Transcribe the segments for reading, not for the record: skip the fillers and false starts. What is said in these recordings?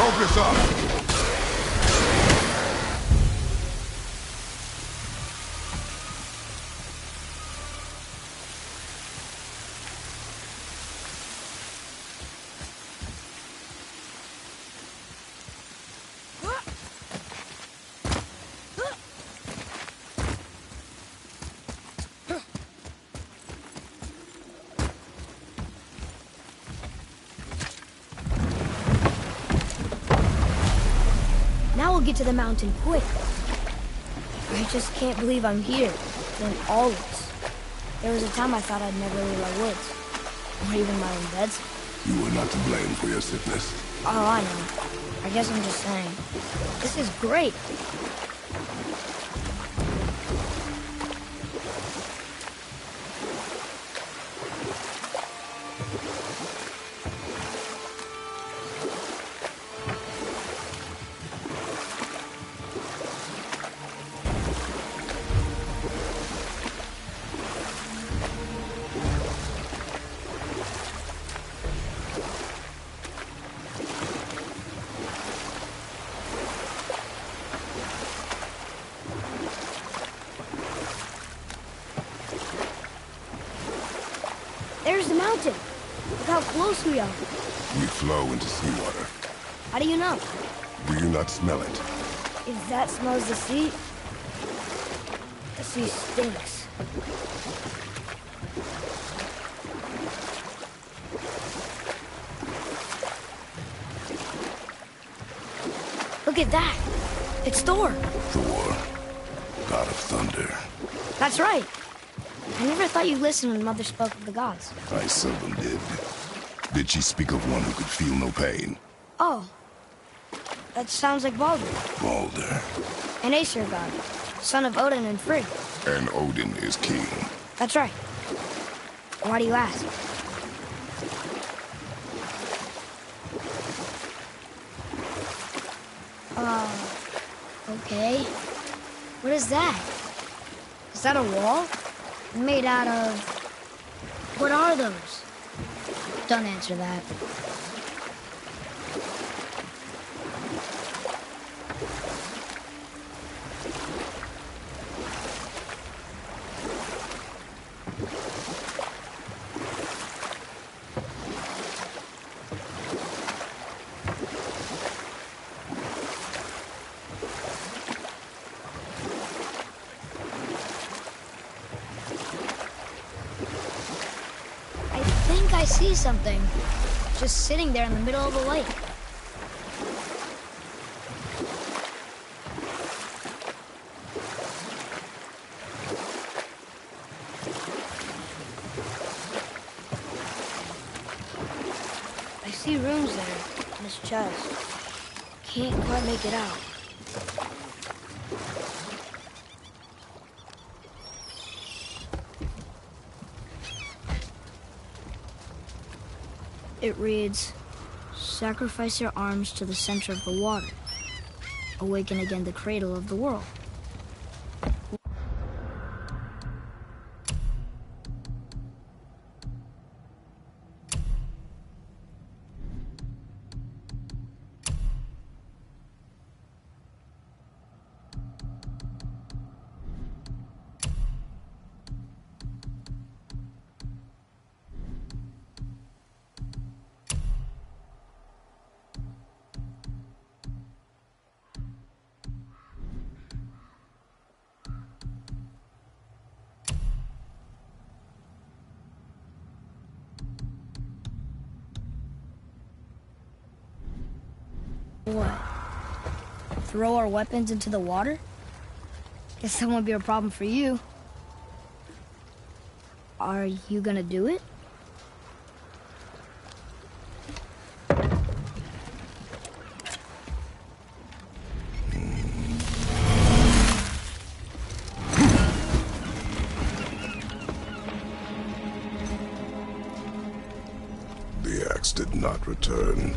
Focus up! Now we'll get to the mountain quick. I just can't believe I'm here, doing all this. There was a time I thought I'd never leave my woods, or even my own beds. You were not to blame for your sickness. Oh, I know. I guess I'm just saying. This is great. There's the mountain. Look how close we are. We flow into seawater. How do you know? Do you not smell it? If that smells the sea stinks. Look at that. It's Thor. Thor, god of thunder. That's right. I never thought you listened when Mother spoke of the gods. I seldom did. Did she speak of one who could feel no pain? Oh. That sounds like Baldur. Baldur. An Aesir god, son of Odin and Frigg. And Odin is king. That's right. Why do you ask? Okay. What is that? Is that a wall? Made out of... What are those? Don't answer that. I see something. Just sitting there in the middle of the lake. I see runes there in his chest. Can't quite make it out. It reads, sacrifice your arms to the center of the water. Awaken again the cradle of the world. What? Throw our weapons into the water? Guess that won't be a problem for you. Are you gonna do it? The axe did not return.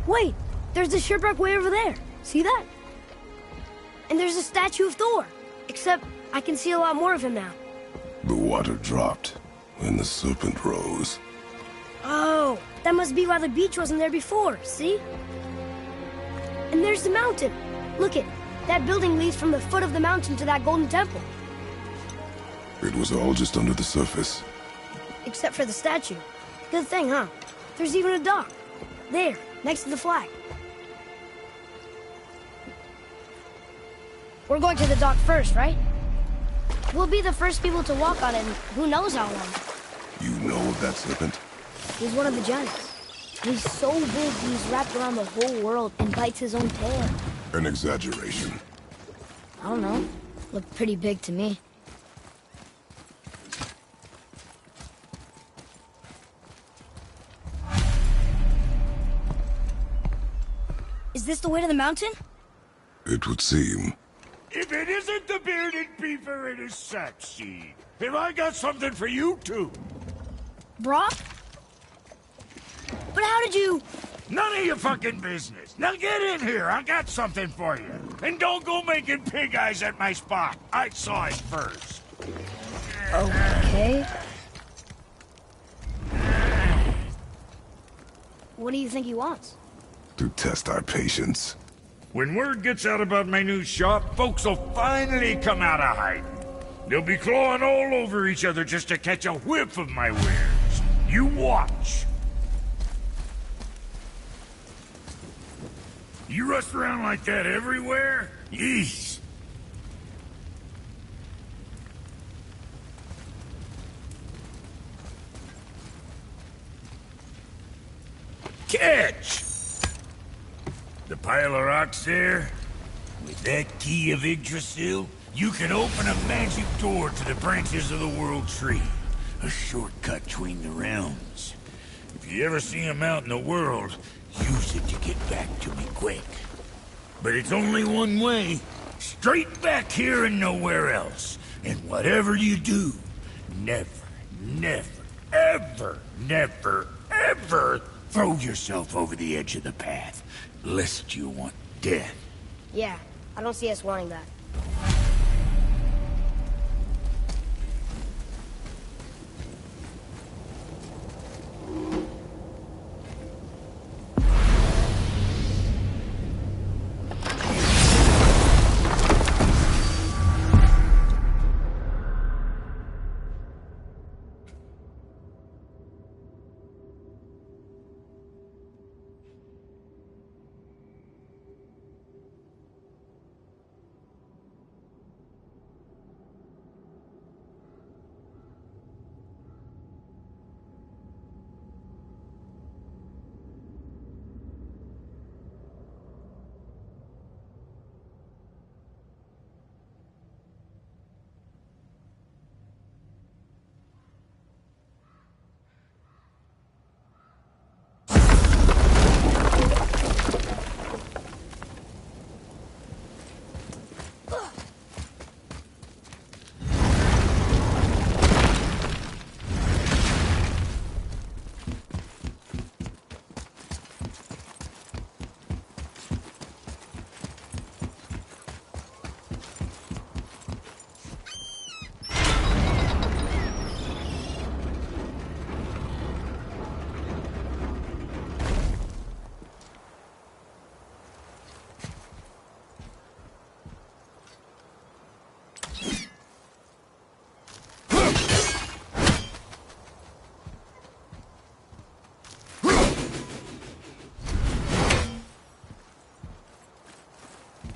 Wait, there's a shipwreck way over there. See that? And there's a statue of Thor. Except I can see a lot more of him now. The water dropped, and the serpent rose. Oh, that must be why the beach wasn't there before, see? And there's the mountain. Look it, that building leads from the foot of the mountain to that golden temple. It was all just under the surface. Except for the statue. Good thing, huh? There's even a dock. There, next to the flag. We're going to the dock first, right? We'll be the first people to walk on it in who knows how long. You know of that serpent? He's one of the giants. He's so big he's wrapped around the whole world and bites his own tail. An exaggeration. I don't know. Looked pretty big to me. Is this the way to the mountain? It would seem. If it isn't the bearded beaver, it is Saxseed. Have I got something for you too? Brock? But how did you... None of your fucking business. Now get in here, I got something for you. And don't go making pig eyes at my spot. I saw it first. Okay. What do you think he wants? To test our patience. When word gets out about my new shop, folks will finally come out of hiding. They'll be clawing all over each other just to catch a whiff of my wares. You watch. You rust around like that everywhere? Yeesh. Catch! The pile of rocks there? With that key of Yggdrasil, you can open a magic door to the branches of the World Tree. A shortcut between the realms. If you ever see him out in the world, use it to get back to me quick. But it's only one way. Straight back here and nowhere else. And whatever you do, never, ever throw yourself over the edge of the path. Lest you want death. Yeah, I don't see us wanting that.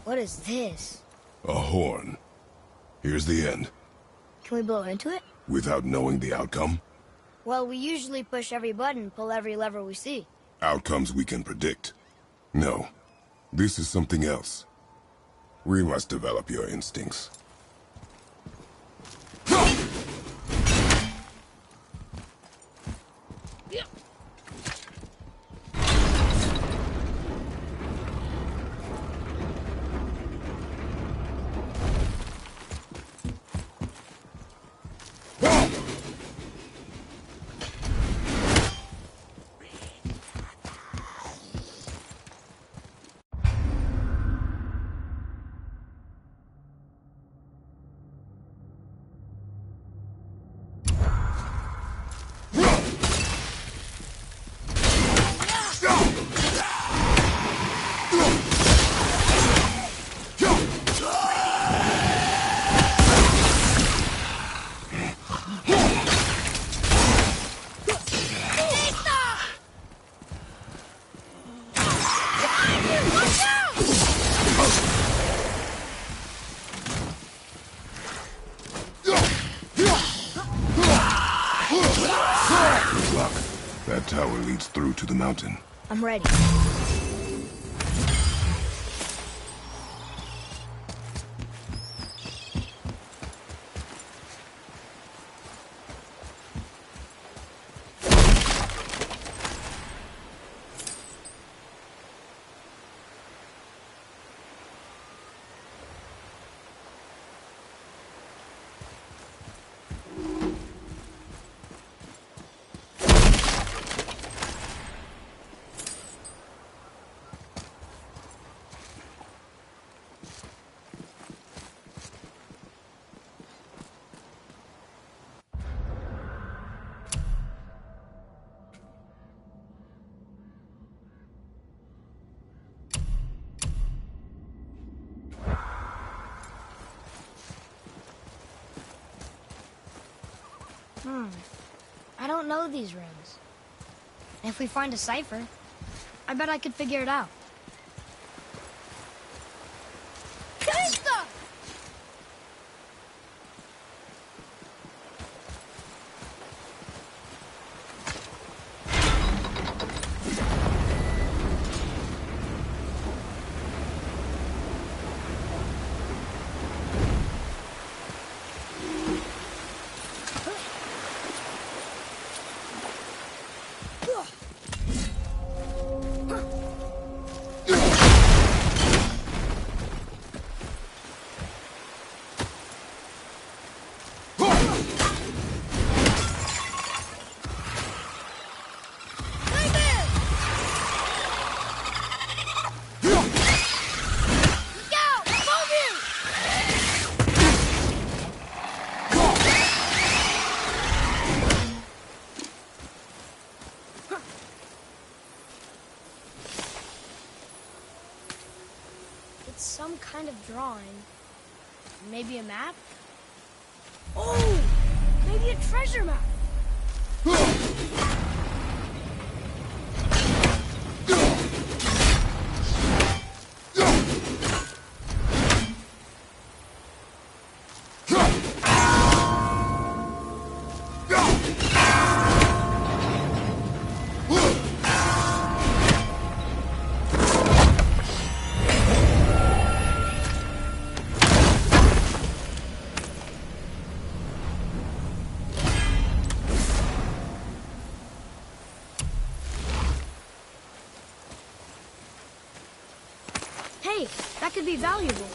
What is this? A horn. Here's the end. Can we blow into it? Without knowing the outcome? Well, we usually push every button, pull every lever we see. Outcomes we can predict. No. This is something else. We must develop your instincts. tower leads through to the mountain. I'm ready. I don't know these runes. If we find a cipher, I bet I could figure it out. It's some kind of drawing. Maybe a map? Oh! Maybe a treasure map! Hey, that could be valuable.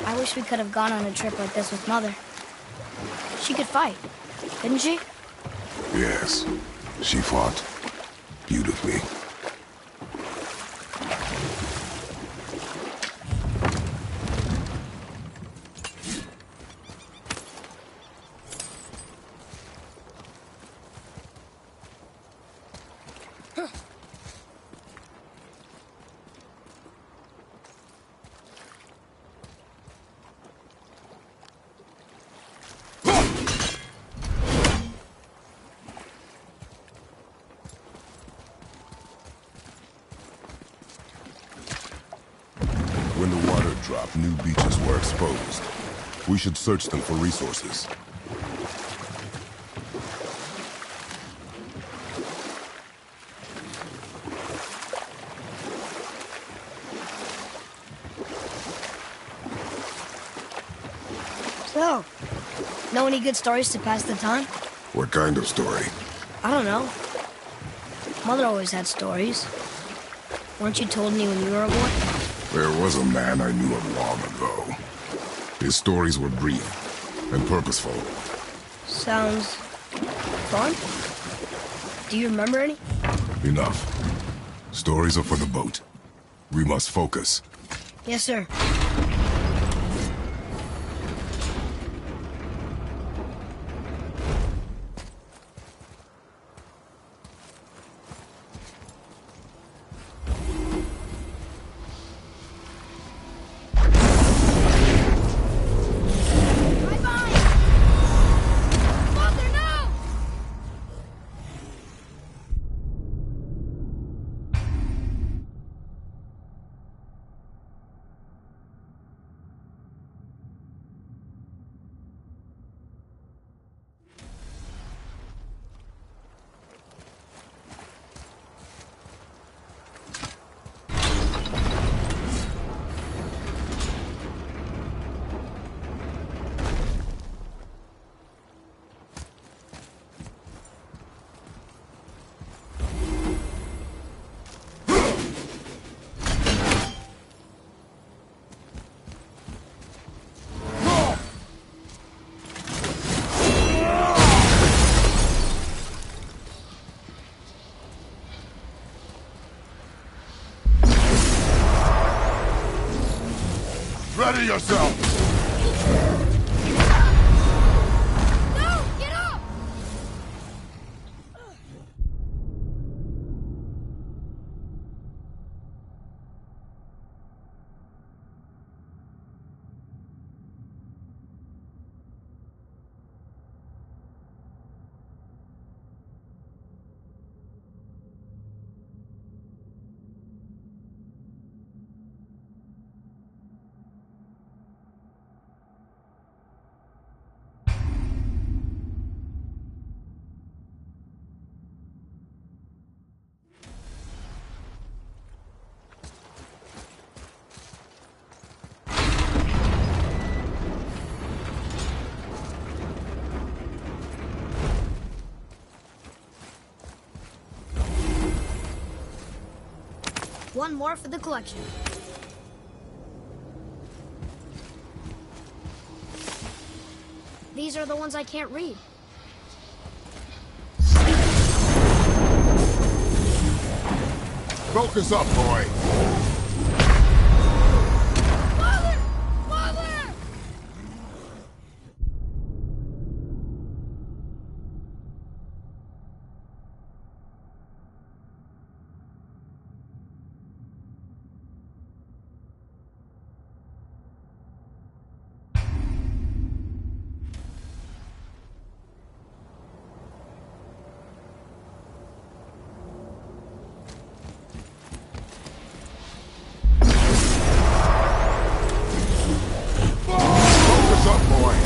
I wish we could have gone on a trip like this with Mother. She could fight, couldn't she? Yes, she fought beautifully. When the water dropped, new beaches were exposed. We should search them for resources. So, know any good stories to pass the time? What kind of story? I don't know. Mother always had stories. Weren't you told any when you were a boy? There was a man I knew of long ago. His stories were brief and purposeful. Sounds fun. Do you remember any? Enough. Stories are for the boat. We must focus. Yes, sir. ahead of yourself! No! Get up! One more for the collection. These are the ones I can't read. Focus up, boy! Father! Father! Focus up, boy!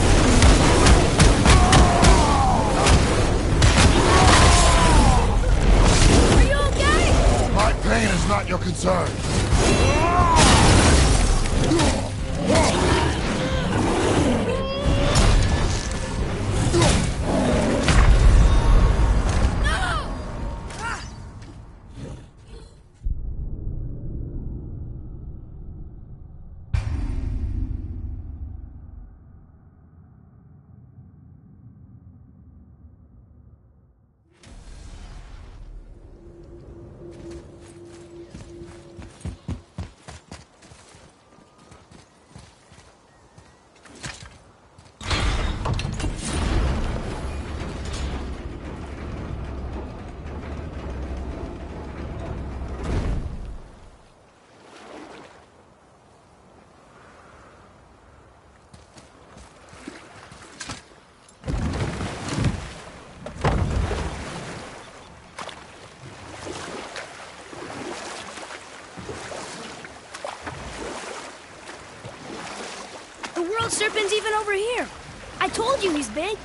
Are you okay? My pain is not your concern. The world serpent's even over here. I told you he's big.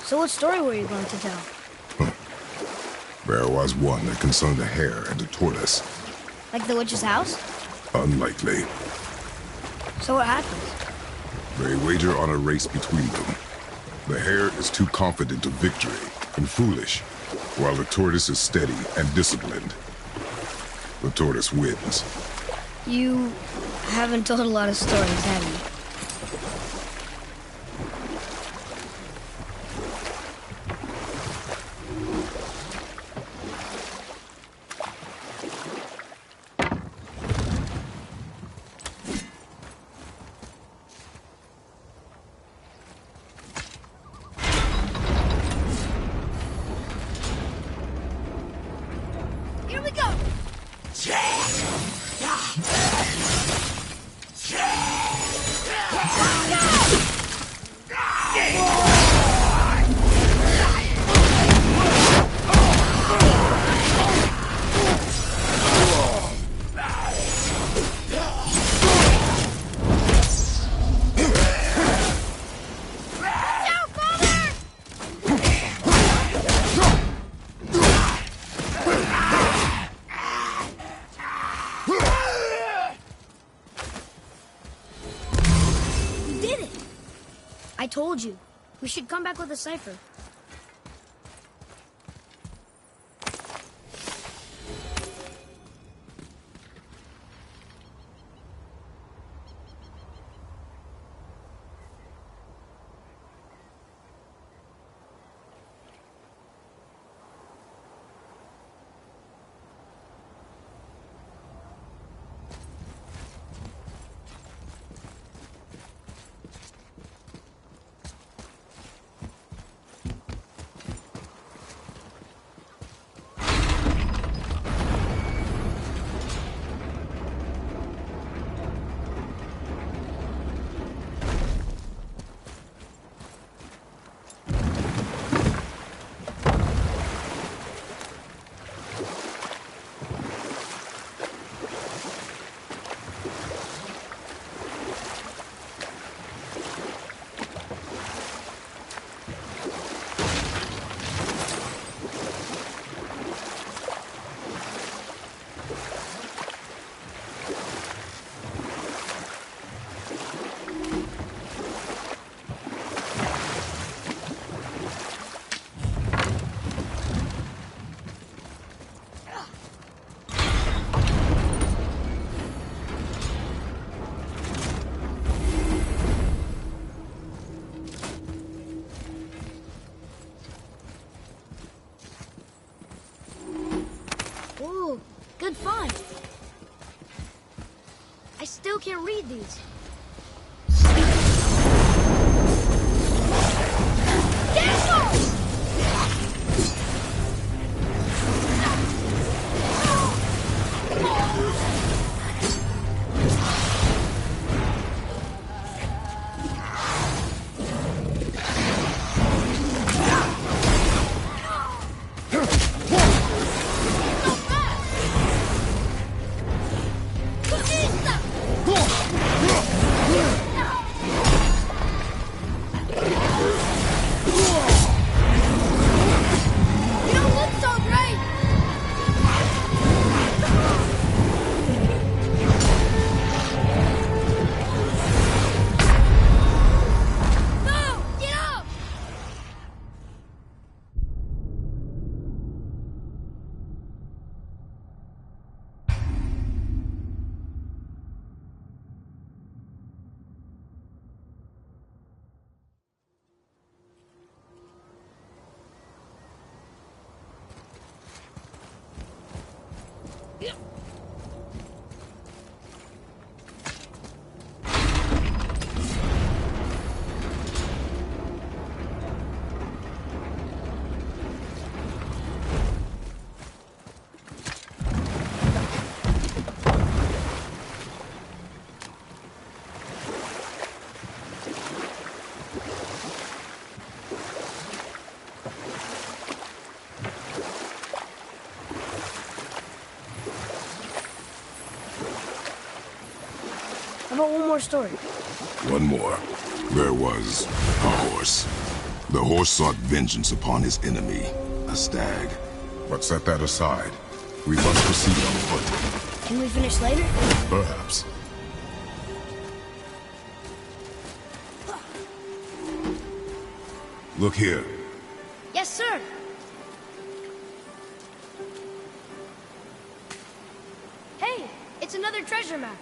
So what story were you going to tell? There was one that concerned a hare and a tortoise. Like the witch's house? Unlikely. So what happens? They wager on a race between them. The hare is too confident of victory and foolish, while the tortoise is steady and disciplined. The tortoise wins. You haven't told a lot of stories, have you? Here we go! I told you. We should come back with a cipher. read these. How about one more story? One more. There was a horse. The horse sought vengeance upon his enemy, a stag. But set that aside. We must proceed on foot. Can we finish later? Perhaps. Look here. Yes, sir. Hey, it's another treasure map.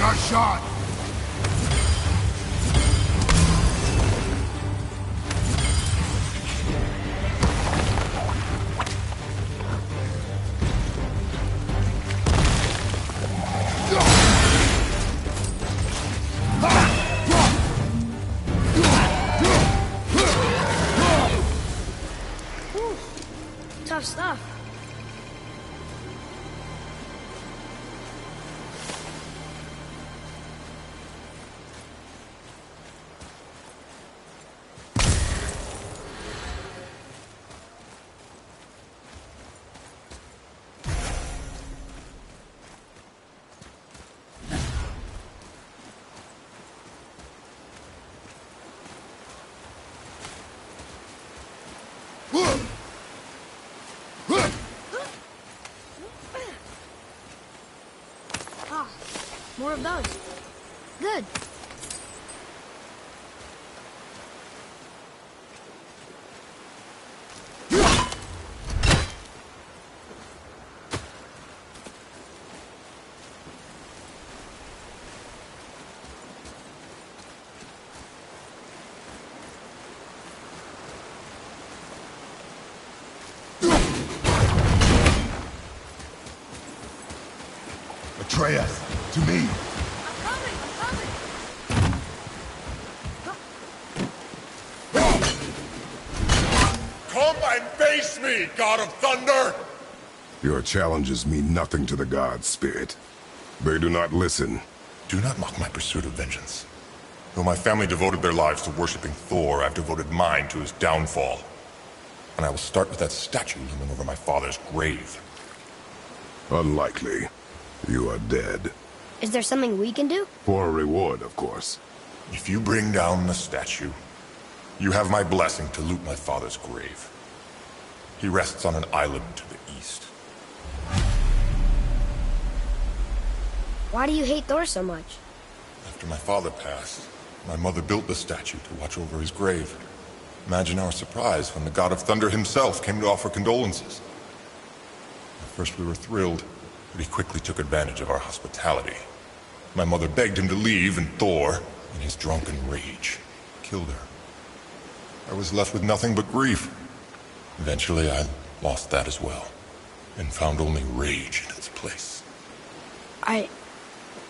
Nice shot! Tough stuff. Ah, more of those. Good. Reyes, to me. I'm coming! Come and face me, God of Thunder! Your challenges mean nothing to the gods, Spirit. They do not listen. Do not mock my pursuit of vengeance. Though my family devoted their lives to worshipping Thor, I've devoted mine to his downfall. And I will start with that statue looming over my father's grave. Unlikely. You are dead. Is there something we can do? For a reward, of course. If you bring down the statue, you have my blessing to loot my father's grave. He rests on an island to the east. Why do you hate Thor so much? After my father passed, my mother built the statue to watch over his grave. Imagine our surprise when the God of Thunder himself came to offer condolences. At first we were thrilled, but he quickly took advantage of our hospitality. My mother begged him to leave, and Thor, in his drunken rage, killed her. I was left with nothing but grief. Eventually I lost that as well, and found only rage in its place.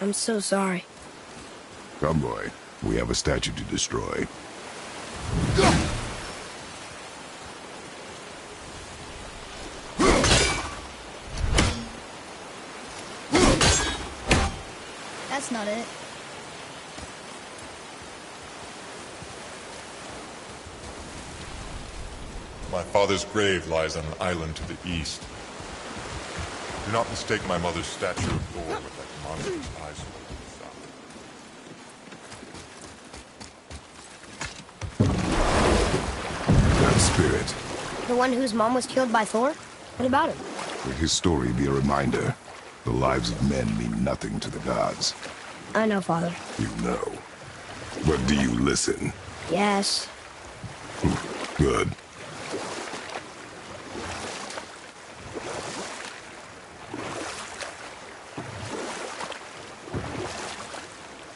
I'm so sorry. Come, boy. We have a statue to destroy. That's not it. My father's grave lies on an island to the east. Do not mistake my mother's statue of Thor with that monstrous eyesore to the south. That spirit. The one whose mom was killed by Thor? What about him? Let his story be a reminder. The lives of men mean nothing to the gods. I know, Father. You know. But do you listen? Yes. Good.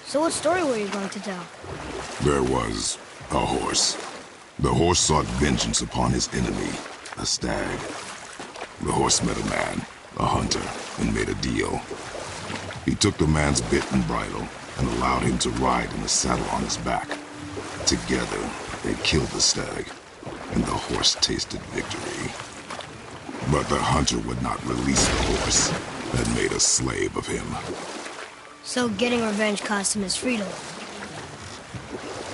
So what story were you going to tell? There was a horse. The horse sought vengeance upon his enemy, a stag. The horse met a man, a hunter, and made a deal. He took the man's bit and bridle and allowed him to ride in a saddle on his back. Together, they killed the stag, and the horse tasted victory. But the hunter would not release the horse and made a slave of him. So getting revenge cost him his freedom.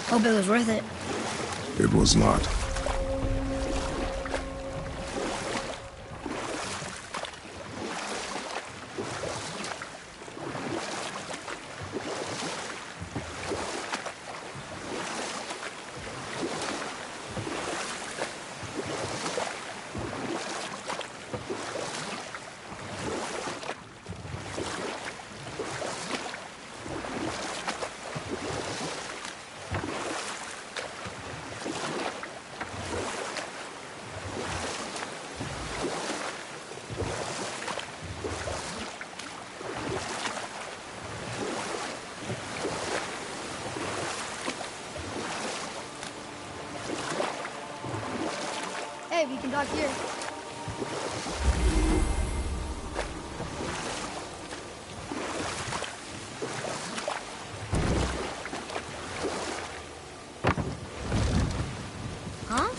Hope it was worth it. It was not. Hey, we can dock here. Huh?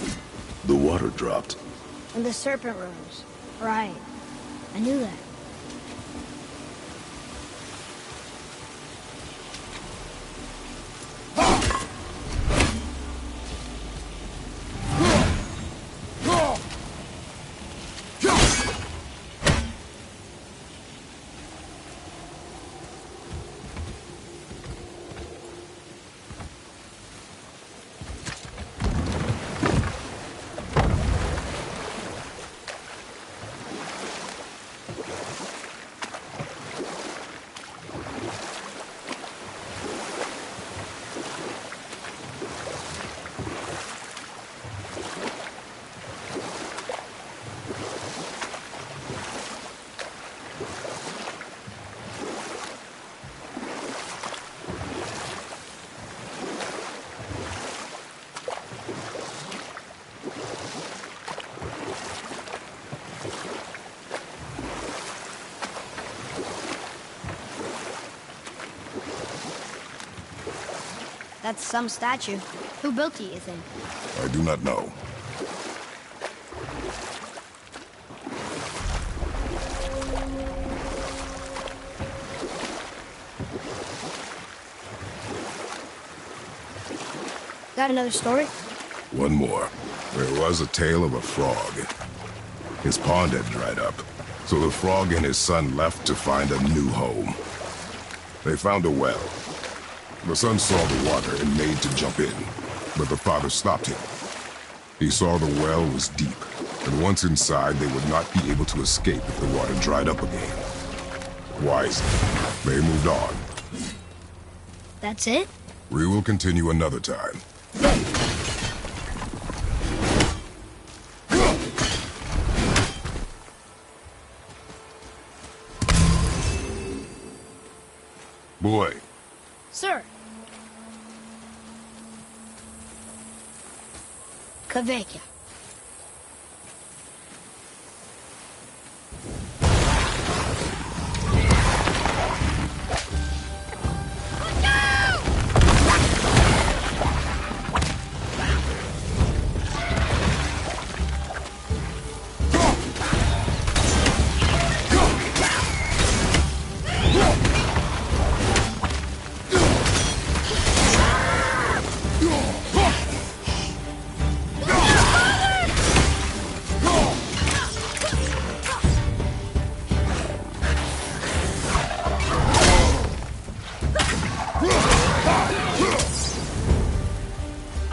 The water dropped. And the serpent rose. Right. I knew that. That's some statue. Who built it, you think? I do not know. Got another story? One more. There was a tale of a frog. His pond had dried up, so the frog and his son left to find a new home. They found a well. The son saw the water and made to jump in, but the father stopped him. He saw the well was deep, and once inside, they would not be able to escape if the water dried up again. Wisely, they moved on. That's it? We will continue another time. Boy. Sir. Kaveka.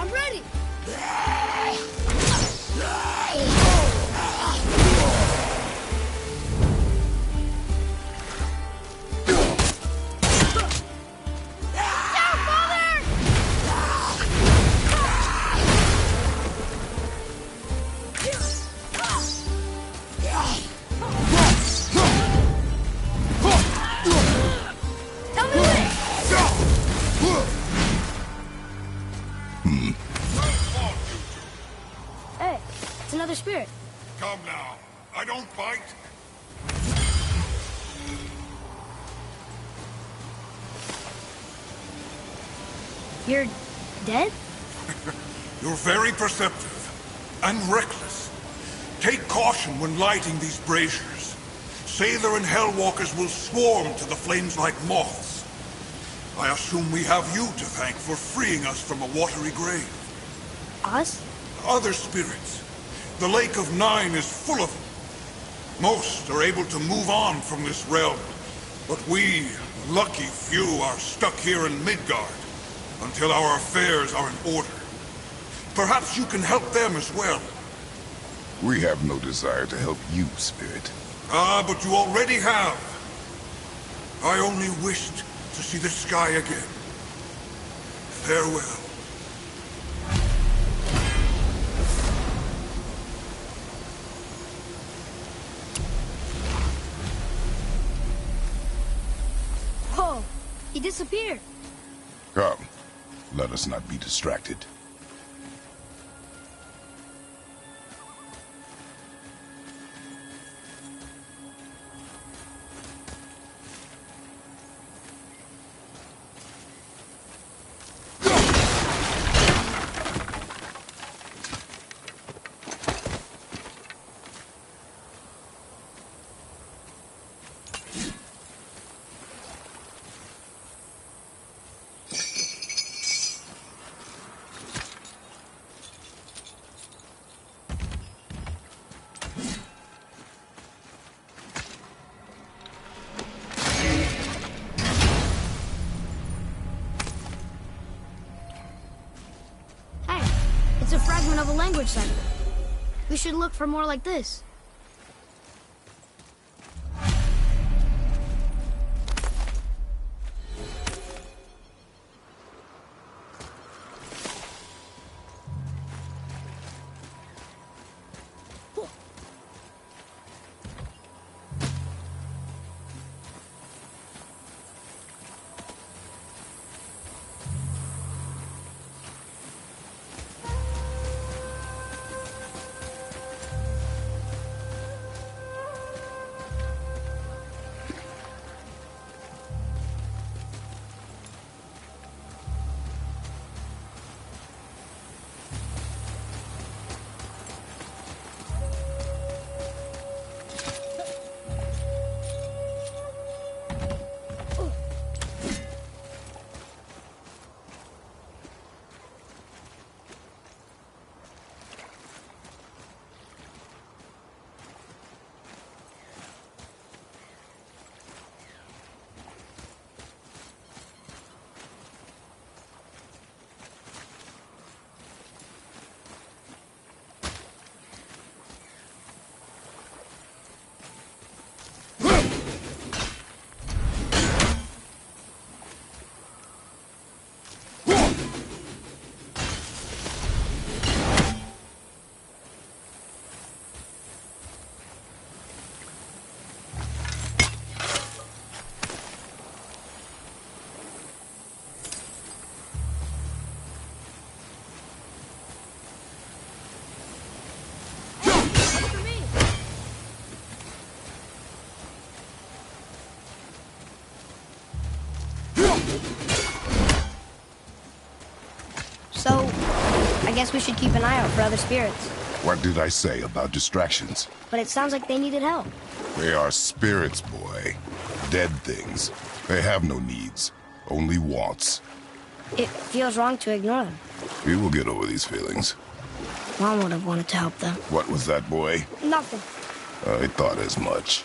I'm ready. Tell me when. Hey, it's another spirit. Come now. I don't bite. You're dead? You're very perceptive and reckless. Take caution when lighting these braziers. Sailor and Hellwalkers will swarm to the flames like moths. I assume we have you to thank for freeing us from a watery grave. Us? Other spirits. The Lake of Nine is full of them. Most are able to move on from this realm, but we, lucky few, are stuck here in Midgard until our affairs are in order. Perhaps you can help them as well. We have no desire to help you, Spirit. Ah, but you already have. I only wished to see the sky again. Farewell. Whoa, he disappeared. Come, let us not be distracted. It's a fragment of a language cipher. We should look for more like this. I guess we should keep an eye out for other spirits. What did I say about distractions? But it sounds like they needed help. They are spirits, boy. Dead things. They have no needs, only wants. It feels wrong to ignore them. We will get over these feelings. Mom would have wanted to help them. What was that, boy? Nothing. I thought as much.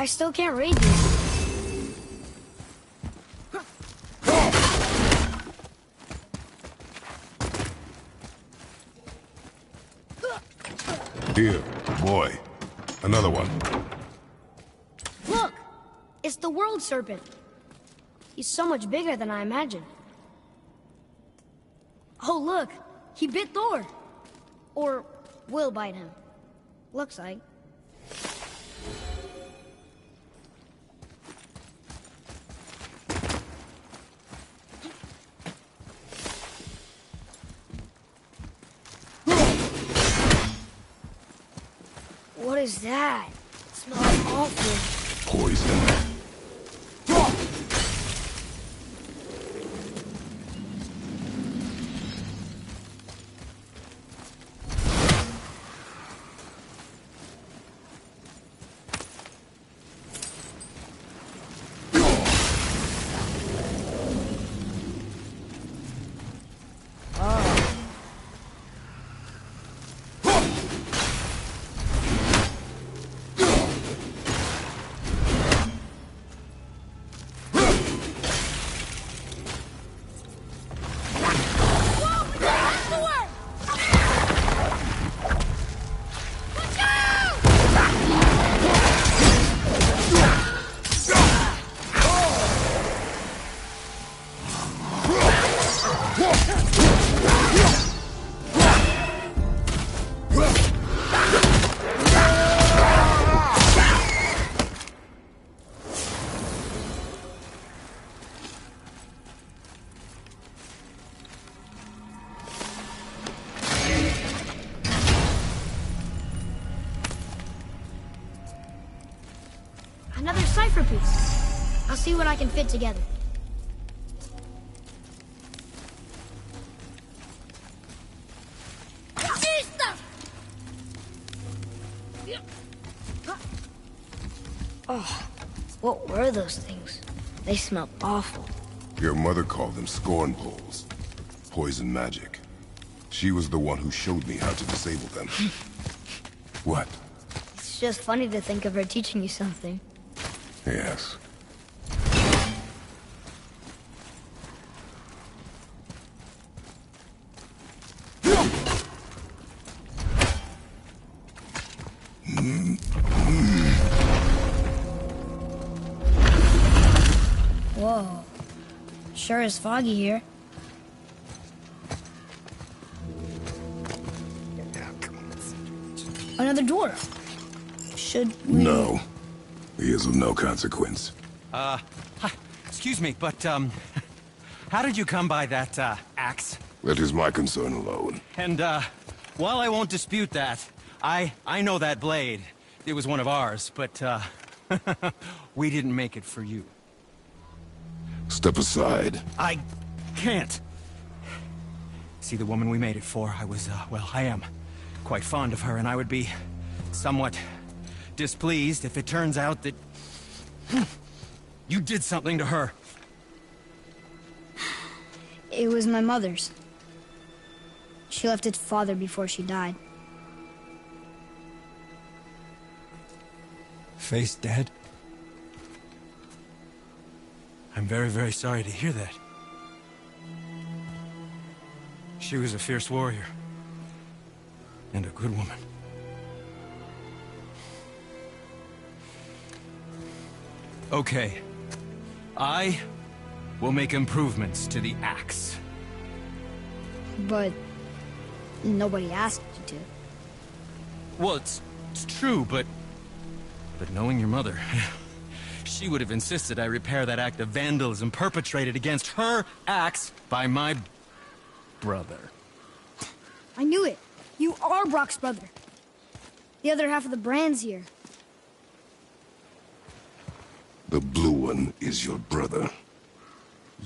I still can't read these. Here, boy. Another one. Look! It's the world serpent. He's so much bigger than I imagined. Oh, look! He bit Thor! Or will bite him. Looks like. What is that? It smells awful. Poison. Another cipher piece. I'll see what I can fit together. Oh, what were those things? They smelled awful. Your mother called them scorn poles. Poison magic. She was the one who showed me how to disable them. What? It's just funny to think of her teaching you something. Yes. Whoa. Sure is foggy here. Another door. Should we... No. He is of no consequence. Hi. Excuse me, but, how did you come by that, axe? That is my concern alone. And, while I won't dispute that, I know that blade. It was one of ours, but, we didn't make it for you. Step aside. I can't. See, the woman we made it for, well, I am quite fond of her, and I would be somewhat displeased if it turns out that you did something to her. It was my mother's. She left its father before she died. Face dead? I'm very, very sorry to hear that. She was a fierce warrior. And a good woman. Okay. I will make improvements to the axe. But nobody asked you to. Well, it's true, but knowing your mother, she would have insisted I repair that act of vandalism perpetrated against her axe by my brother. I knew it. You are Brock's brother. The other half of the brand's here. The blue one is your brother.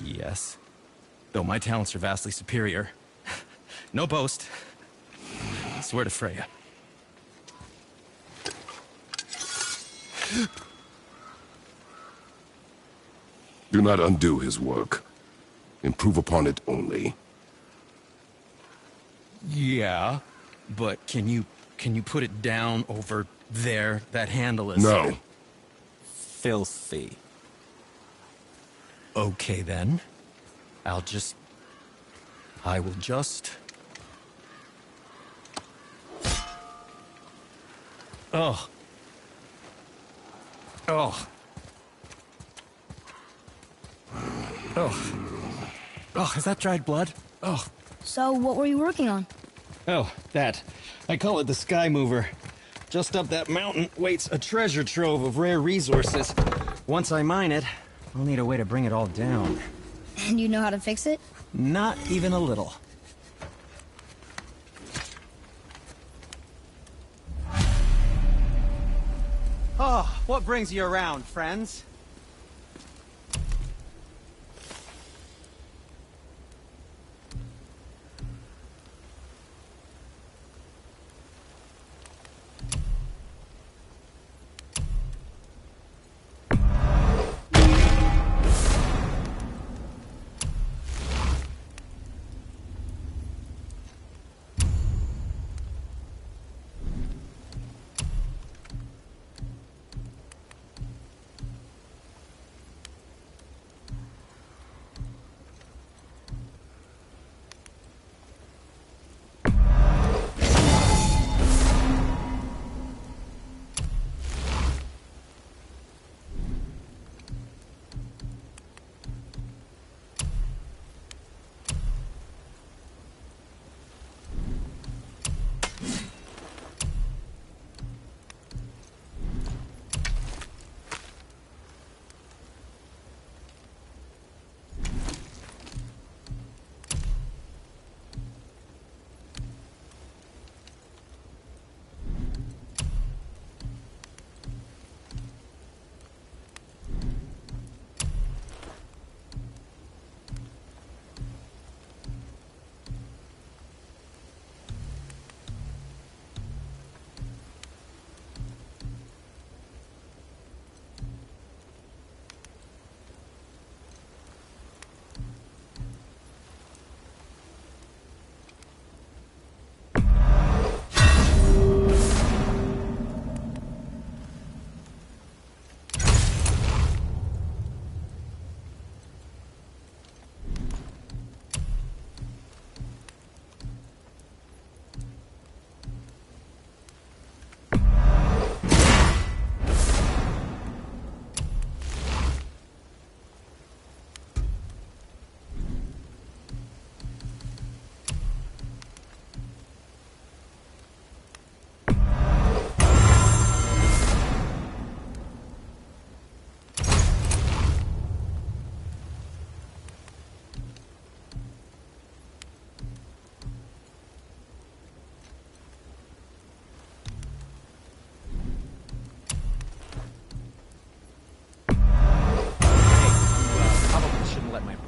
Yes. Though my talents are vastly superior. No boast. I swear to Freya. Do not undo his work. Improve upon it only. Yeah, but can you put it down over there? That handle is... No. Filthy. Okay, then. I will just... Oh. Oh. Oh. Oh, is that dried blood? Oh. So, what were you working on? Oh, that. I call it the Sky Mover. Just up that mountain waits a treasure trove of rare resources. Once I mine it, I'll need a way to bring it all down. And you know how to fix it? Not even a little. Oh, what brings you around, friends?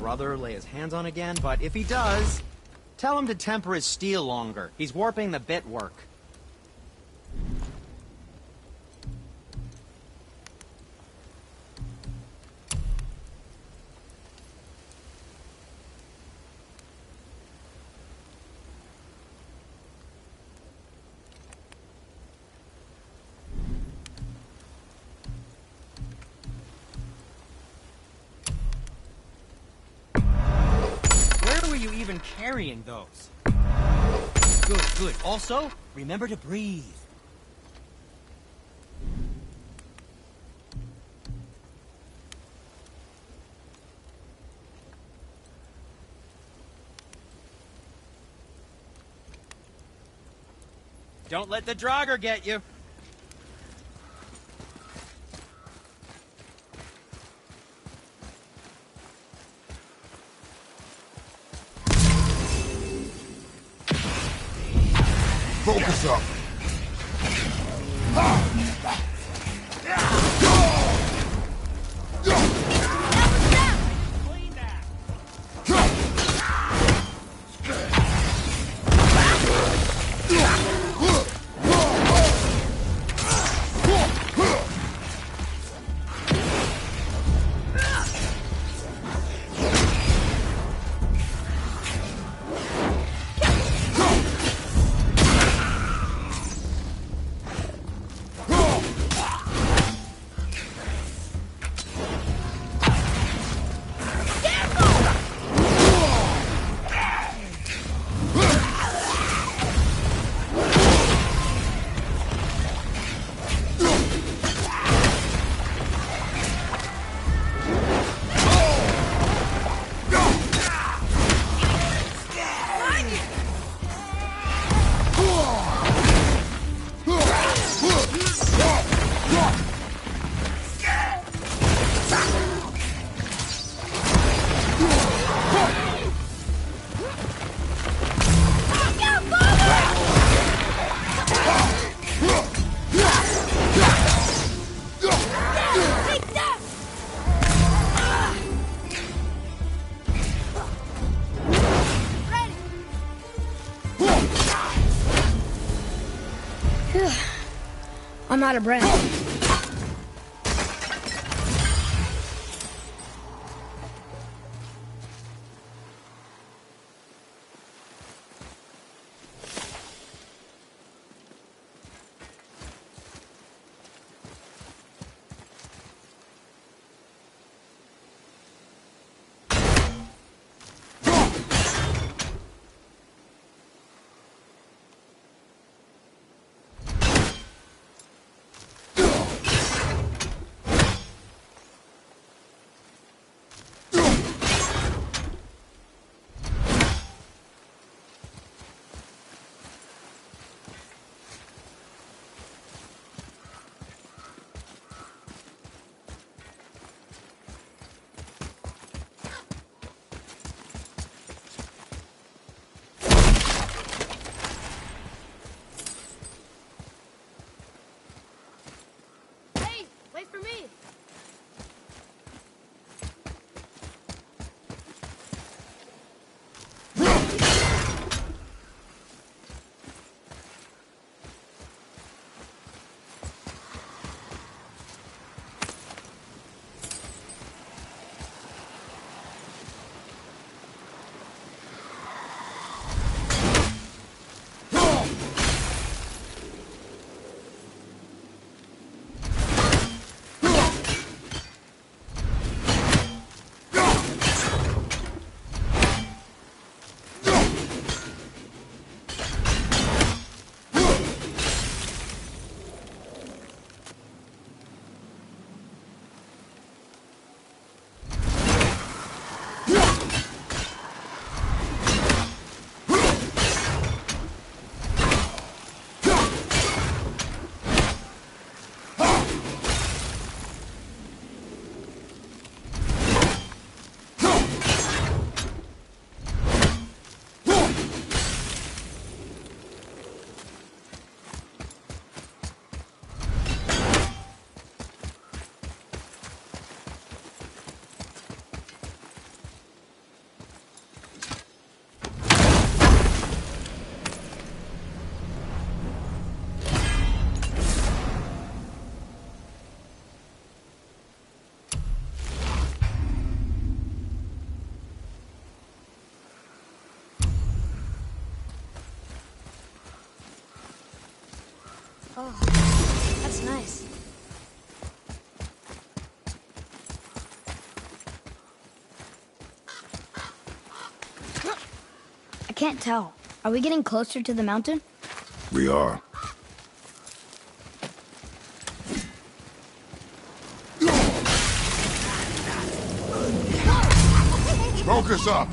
brother lay his hands on again, but if he does, tell him to temper his steel longer. He's warping the bit work. Even carrying those. Good, good. Also, remember to breathe. Don't let the Draugr get you. Focus up. I'm out of breath. Oh, that's nice. I can't tell. Are we getting closer to the mountain? We are. Focus up!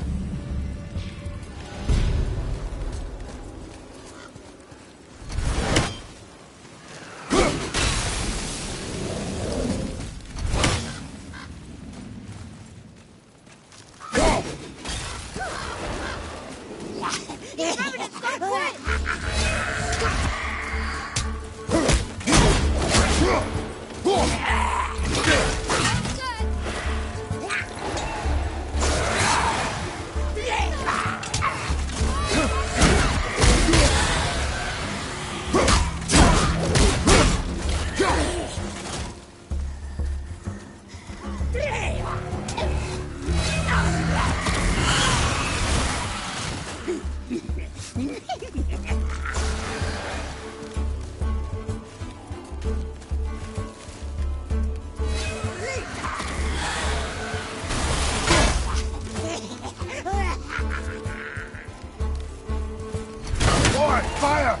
Fire!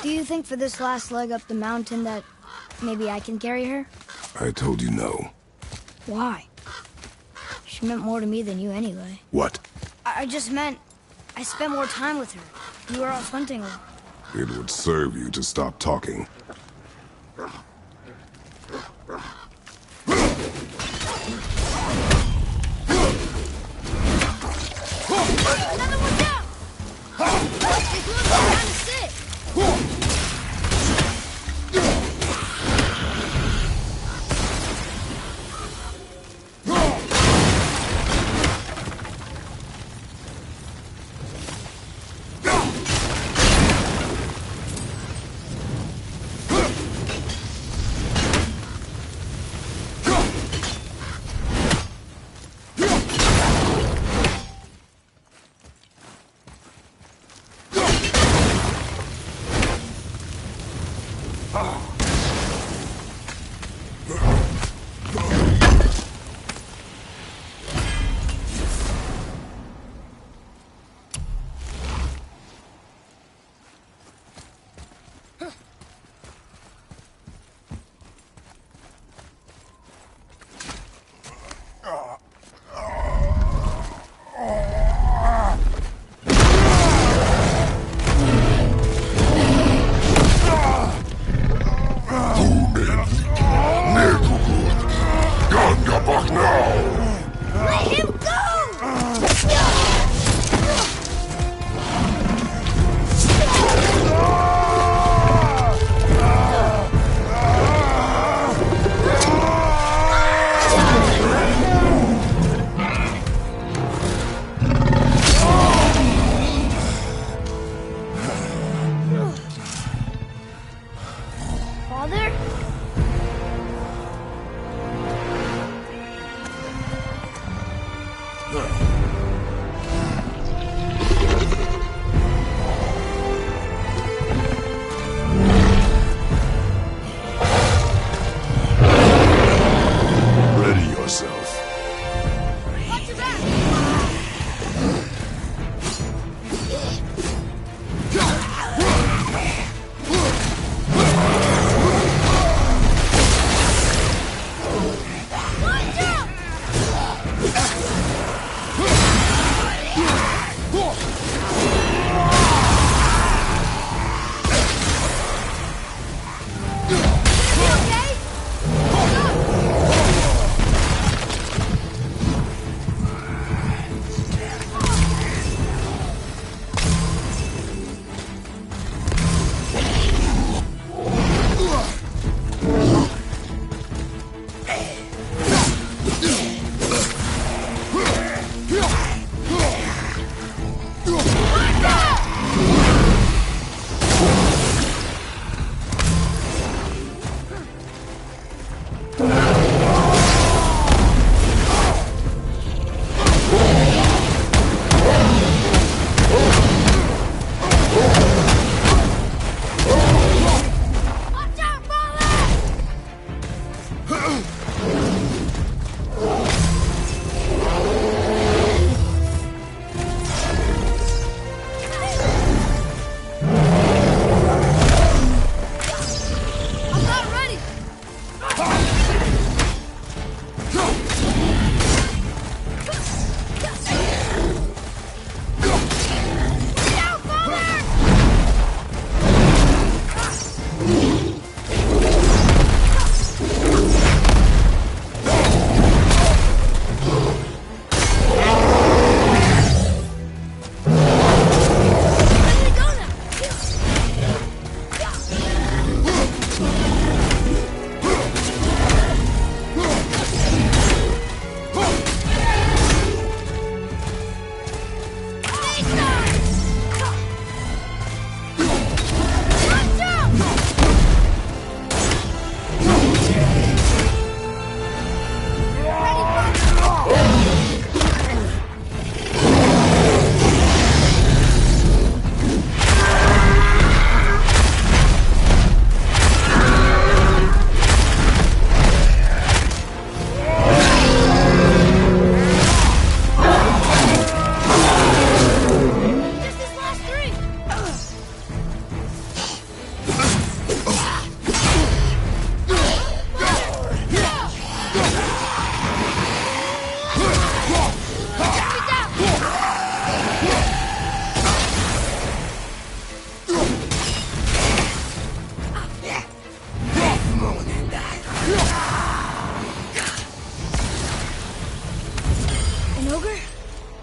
Do you think for this last leg up the mountain that maybe I can carry her? I told you no. Why? She meant more to me than you anyway. What? I just meant I spent more time with her. You were off hunting her. It would serve you to stop talking. Another one down! It's looking kind of sick.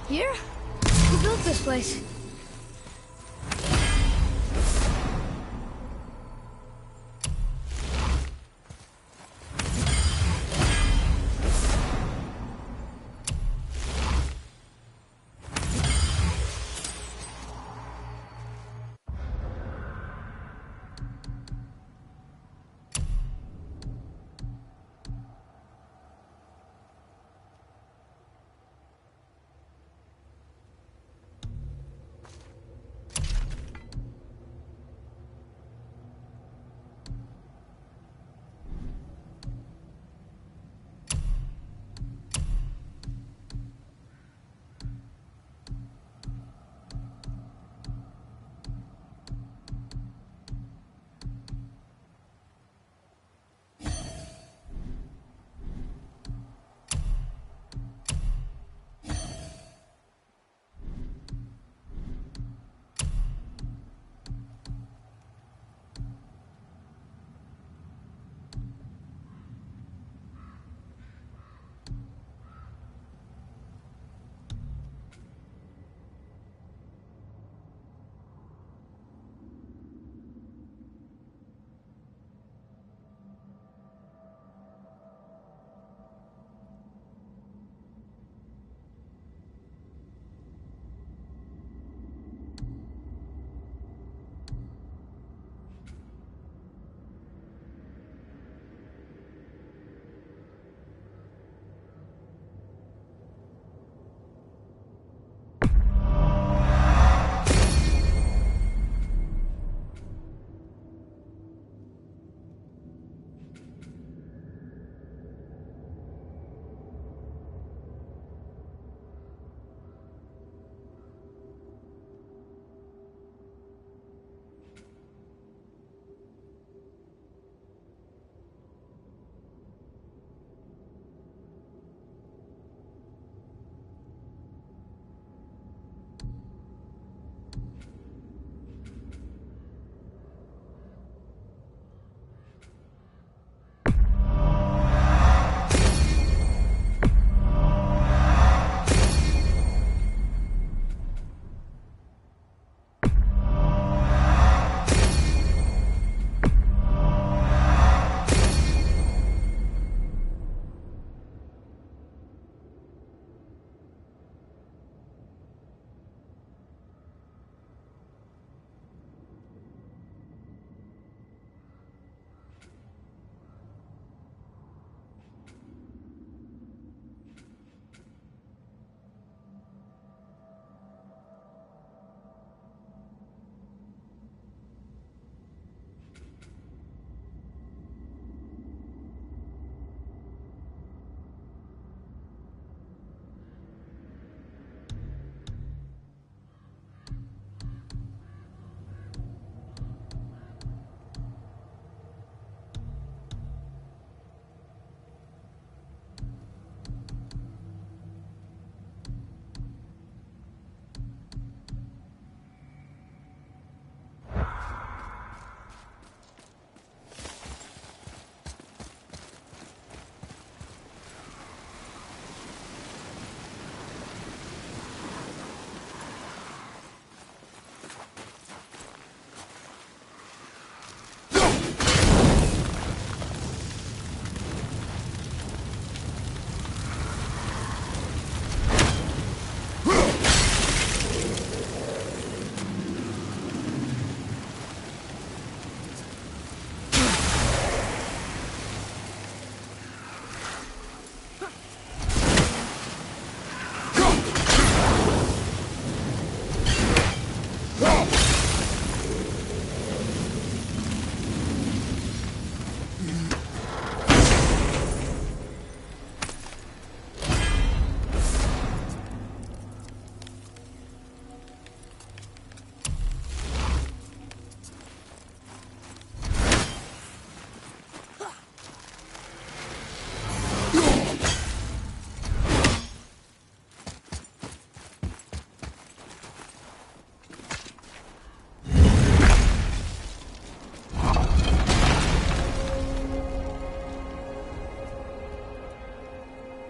Here? Who built this place?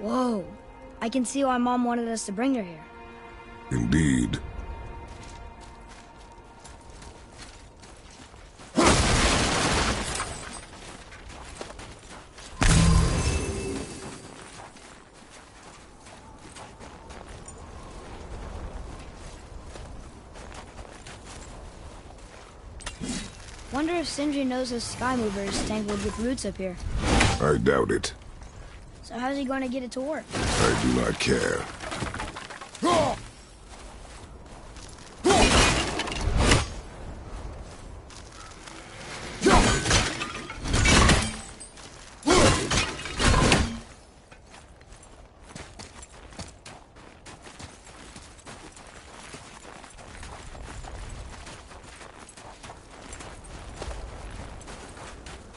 Whoa. I can see why Mom wanted us to bring her here. Indeed. Wonder if Sindri knows his sky mover is tangled with roots up here. I doubt it. So how's he going to get it to work? I do not care.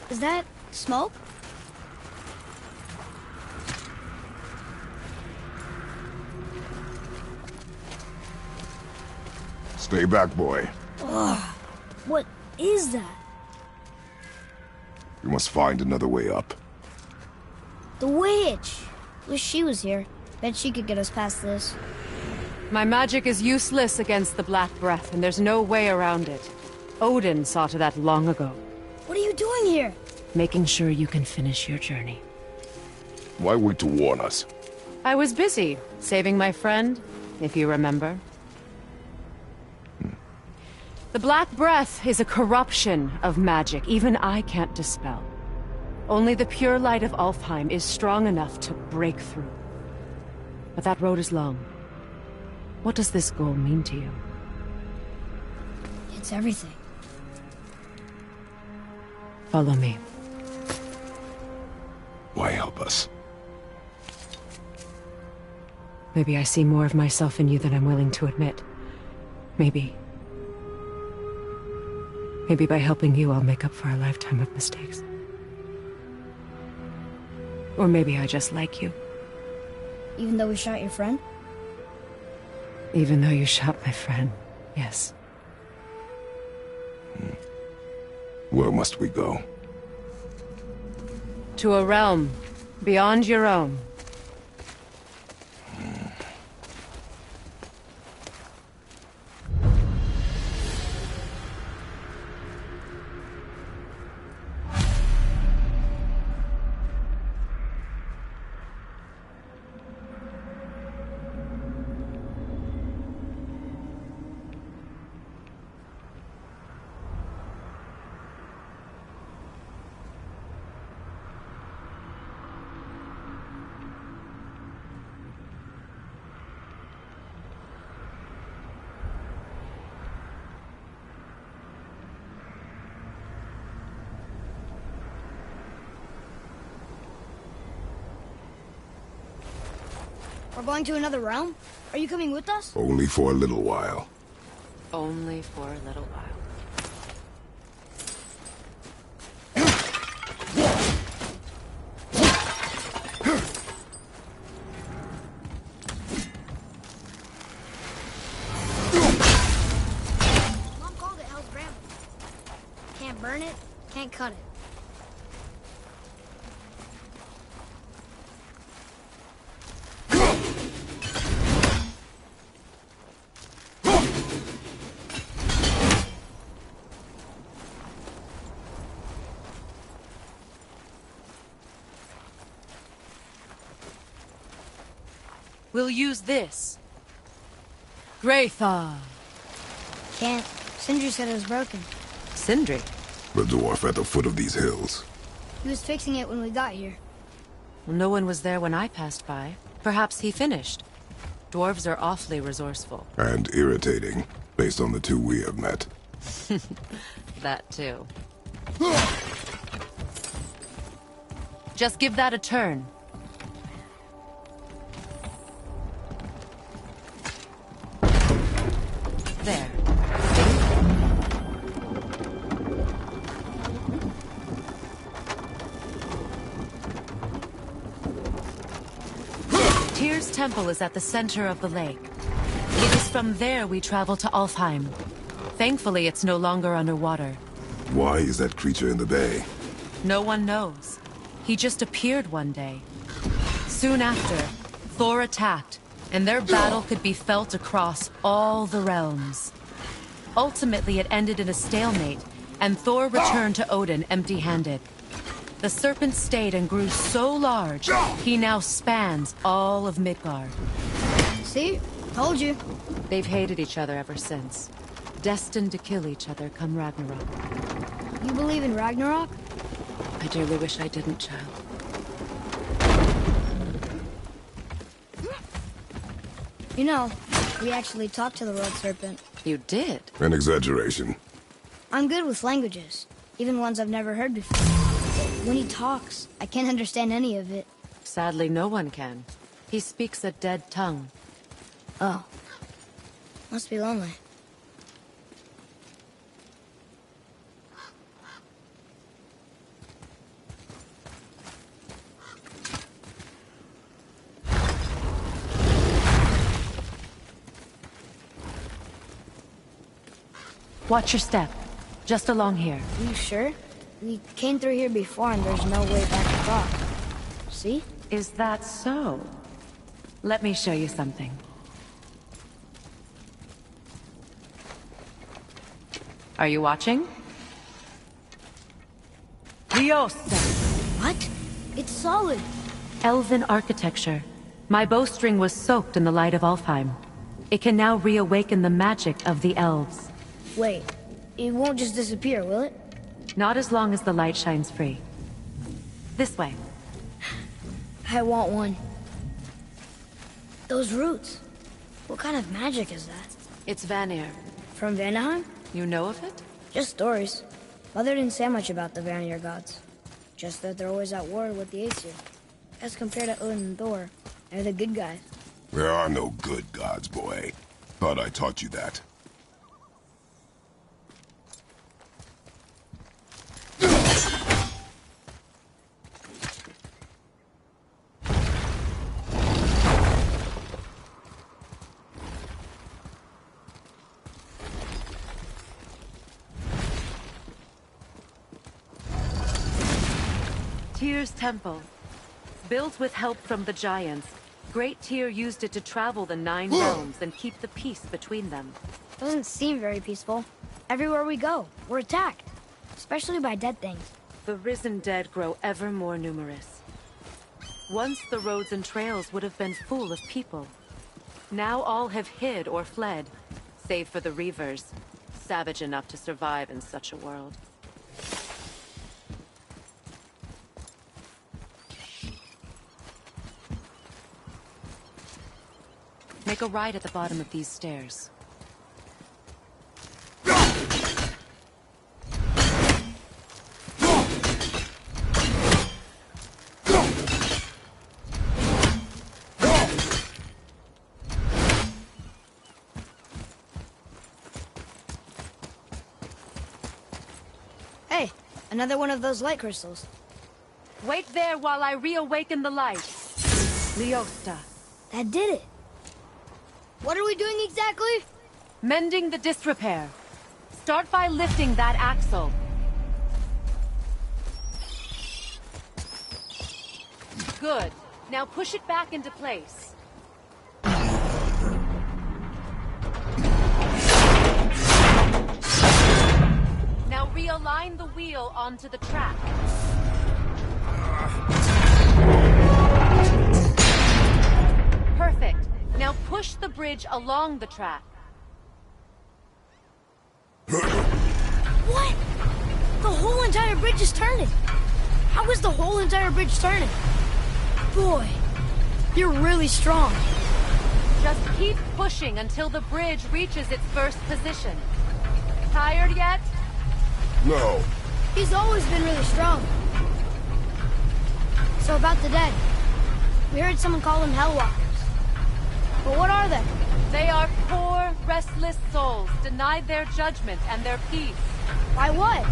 Is that smoke? Stay back, boy. Ugh. What is that? We must find another way up. The witch! Wish she was here. Bet she could get us past this. My magic is useless against the Black Breath, and there's no way around it. Odin saw to that long ago. What are you doing here? Making sure you can finish your journey. Why wait to warn us? I was busy, saving my friend, if you remember. The Black Breath is a corruption of magic even I can't dispel. Only the pure light of Alfheim is strong enough to break through. But that road is long. What does this goal mean to you? It's everything. Follow me. Why help us? Maybe I see more of myself in you than I'm willing to admit. Maybe by helping you, I'll make up for a lifetime of mistakes. Or maybe I just like you. Even though we shot your friend? Even though you shot my friend, yes. Where must we go? To a realm beyond your own. We're going to another realm? Are you coming with us? Only for a little while. Only for a little while. Mom called it Hell's Bramble. Can't burn it, can't cut it. We'll use this. Graythaw. Can't. Sindri said it was broken. Sindri. The dwarf at the foot of these hills. He was fixing it when we got here. Well, no one was there when I passed by. Perhaps he finished. Dwarves are awfully resourceful. And irritating, based on the two we have met. That too. Just give that a turn. There. Tyr's temple is at the center of the lake. It is from there we travel to Alfheim. Thankfully, it's no longer underwater. Why is that creature in the bay? No one knows. He just appeared one day. Soon after, Thor attacked, and their battle could be felt across all the realms. Ultimately, it ended in a stalemate, and Thor returned to Odin empty-handed. The serpent stayed and grew so large, he now spans all of Midgard. See? Told you. They've hated each other ever since, destined to kill each other come Ragnarok. You believe in Ragnarok? I dearly wish I didn't, child. You know, we actually talked to the World Serpent. You did? An exaggeration. I'm good with languages, even ones I've never heard before. When he talks, I can't understand any of it. Sadly, no one can. He speaks a dead tongue. Oh. Must be lonely. Watch your step. Just along here. Are you sure? We came through here before and there's no way back across. See? Is that so? Let me show you something. Are you watching? Liosta! What? It's solid. Elven architecture. My bowstring was soaked in the light of Alfheim. It can now reawaken the magic of the elves. Wait, it won't just disappear, will it? Not as long as the light shines free. This way. I want one. Those roots. What kind of magic is that? It's Vanir. From Vanaheim? You know of it? Just stories. Mother didn't say much about the Vanir gods. Just that they're always at war with the Aesir. As compared to Odin and Thor, they're the good guys. There are no good gods, boy. Thought I taught you that. Tyr's temple. Built with help from the giants, Great Tyr used it to travel the 9 realms and keep the peace between them. Doesn't seem very peaceful. Everywhere we go, we're attacked. Especially by dead things. The risen dead grow ever more numerous. Once the roads and trails would have been full of people. Now all have hid or fled, save for the Reavers, savage enough to survive in such a world. Make a right at the bottom of these stairs. Hey, another one of those light crystals. Wait there while I reawaken the light. Liosta. That did it. What are we doing exactly? Mending the disrepair. Start by lifting that axle. Good. Now push it back into place. Now realign the wheel onto the track. Perfect. Now push the bridge along the track. What? The whole entire bridge is turning. How is the whole entire bridge turning? Boy, you're really strong. Just keep pushing until the bridge reaches its first position. Tired yet? No. He's always been really strong. So about the dead. We heard someone call them Hellwalkers. But what are they? They are poor, restless souls, denied their judgment and their peace. Why what?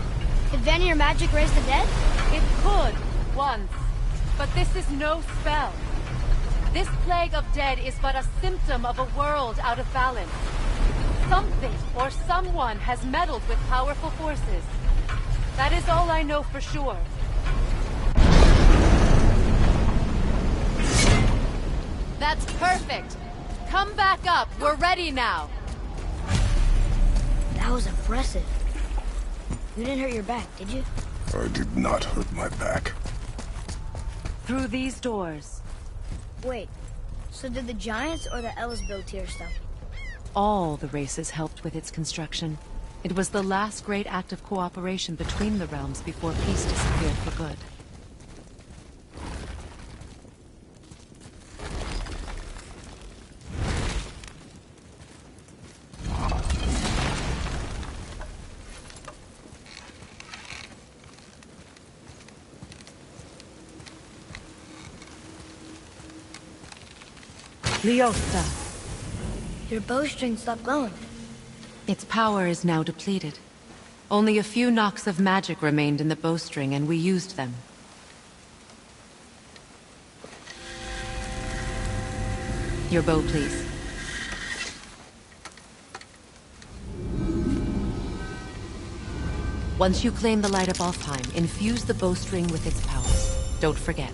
Did Vanir magic raise the dead? It could, once. But this is no spell. This plague of dead is but a symptom of a world out of balance. Something or someone has meddled with powerful forces. That is all I know for sure. That's perfect! Come back up, we're ready now! That was impressive. You didn't hurt your back, did you? I did not hurt my back. Through these doors. Wait, so did the Giants or the Elves build Tyr stuff? All the races helped with its construction. It was the last great act of cooperation between the realms before peace disappeared for good. Lyosta. Your bowstring stopped glowing. Its power is now depleted. Only a few knocks of magic remained in the bowstring, and we used them. Your bow, please. Once you claim the light of Alfheim, infuse the bowstring with its power. Don't forget.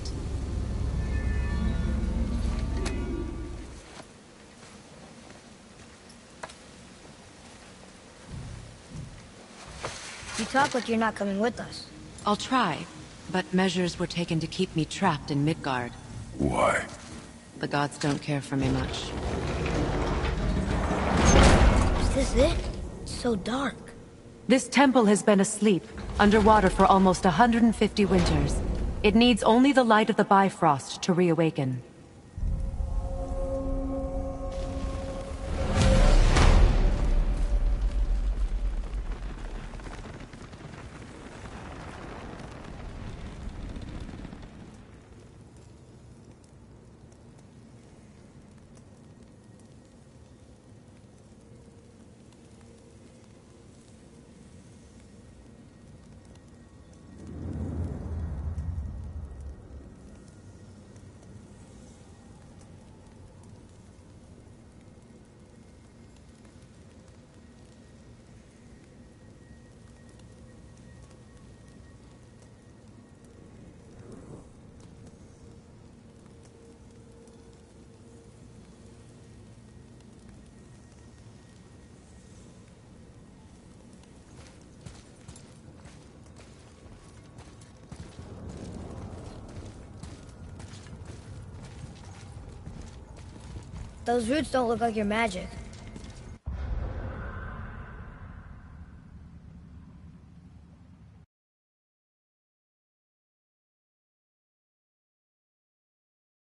You talk like you're not coming with us. I'll try, but measures were taken to keep me trapped in Midgard. Why? The gods don't care for me much. Is this it? It's so dark. This temple has been asleep, underwater for almost 150 winters. It needs only the light of the Bifrost to reawaken. Those roots don't look like your magic.